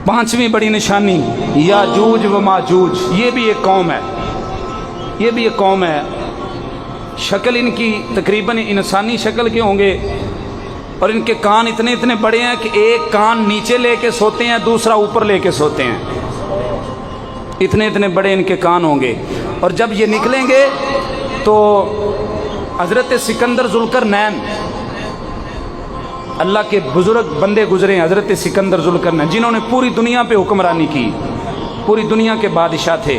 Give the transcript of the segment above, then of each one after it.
पांचवी बड़ी निशानी याजूज व माजूज, ये भी एक कौम है, ये भी एक कौम है। शक्ल इनकी तकरीबन इंसानी शक्ल के होंगे और इनके कान इतने इतने बड़े हैं कि एक कान नीचे लेके सोते हैं, दूसरा ऊपर लेके सोते हैं, इतने इतने बड़े इनके कान होंगे। और जब ये निकलेंगे तो हज़रत सिकंदर ज़ुल्करनैन, अल्लाह के बुजुर्ग बंदे गुजरे हैं, हज़रत सिकंदर ज़ुल्करनैन, जिन्होंने पूरी दुनिया पे हुक्मरानी की, पूरी दुनिया के बादशाह थे।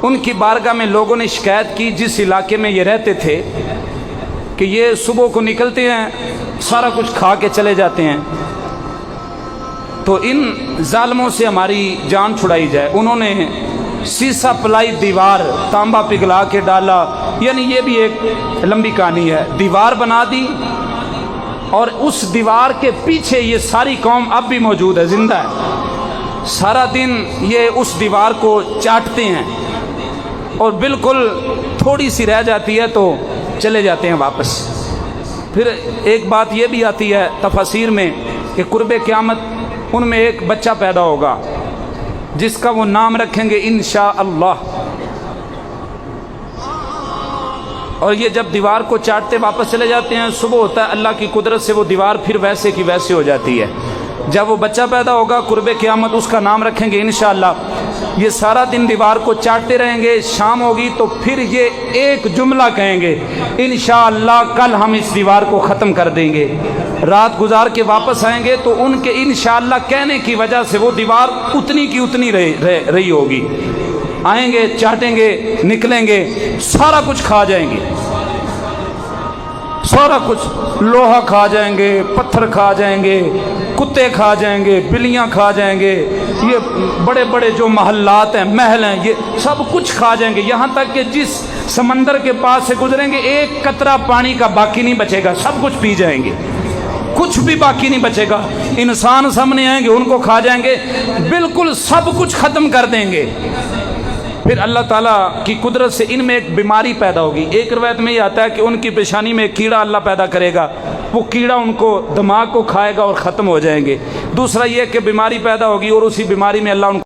उनकी बारगाह में लोगों ने शिकायत की, जिस इलाके में ये रहते थे, कि ये सुबह को निकलते हैं, सारा कुछ खा के चले जाते हैं, तो इन जालिमों से हमारी जान छुड़ाई जाए। उन्होंने शीशा पलाई दीवार, तांबा पिघला के डाला, यानी ये भी एक लंबी कहानी है। दीवार बना दी और उस दीवार के पीछे ये सारी कौम अब भी मौजूद है, जिंदा है। सारा दिन ये उस दीवार को चाटते हैं और बिल्कुल थोड़ी सी रह जाती है तो चले जाते हैं वापस। फिर एक बात ये भी आती है तफसीर में कि कुर्बे क़यामत उनमें एक बच्चा पैदा होगा जिसका वो नाम रखेंगे इंशाअल्लाह। और ये जब दीवार को चाटते वापस चले जाते हैं, सुबह होता है, अल्लाह की कुदरत से वो दीवार फिर वैसे की वैसे हो जाती है। जब वो बच्चा पैदा होगा कुर्बे क़यामत, उसका नाम रखेंगे इंशाअल्लाह। ये सारा दिन दीवार को चाटते रहेंगे, शाम होगी तो फिर ये एक जुमला कहेंगे, इंशाअल्लाह कल हम इस दीवार को ख़त्म कर देंगे। रात गुजार के वापस आएंगे तो उनके इंशाअल्लाह कहने की वजह से वो दीवार उतनी की उतनी रही होगी। आएंगे, चाटेंगे, निकलेंगे, सारा कुछ खा जाएंगे, सारा कुछ, लोहा खा जाएंगे, पत्थर खा जाएंगे, कुत्ते खा जाएंगे, बिल्लियां खा जाएंगे, ये बड़े बड़े जो महल्लात हैं, महल हैं, ये सब कुछ खा जाएंगे। यहाँ तक कि जिस समंदर के पास से गुजरेंगे एक कतरा पानी का बाकी नहीं बचेगा, सब कुछ पी जाएंगे, कुछ भी बाकी नहीं बचेगा। इंसान सामने आएंगे, उनको खा जाएंगे, बिल्कुल सब कुछ ख़त्म कर देंगे। फिर अल्लाह ताला की कुदरत से इनमें एक बीमारी पैदा होगी। एक रवायत में ये आता है कि उनकी पेशानी में एक कीड़ा अल्लाह पैदा करेगा, वो कीड़ा उनको दिमाग को खाएगा और ख़त्म हो जाएंगे। दूसरा ये कि बीमारी पैदा होगी और उसी बीमारी में अल्लाह उनको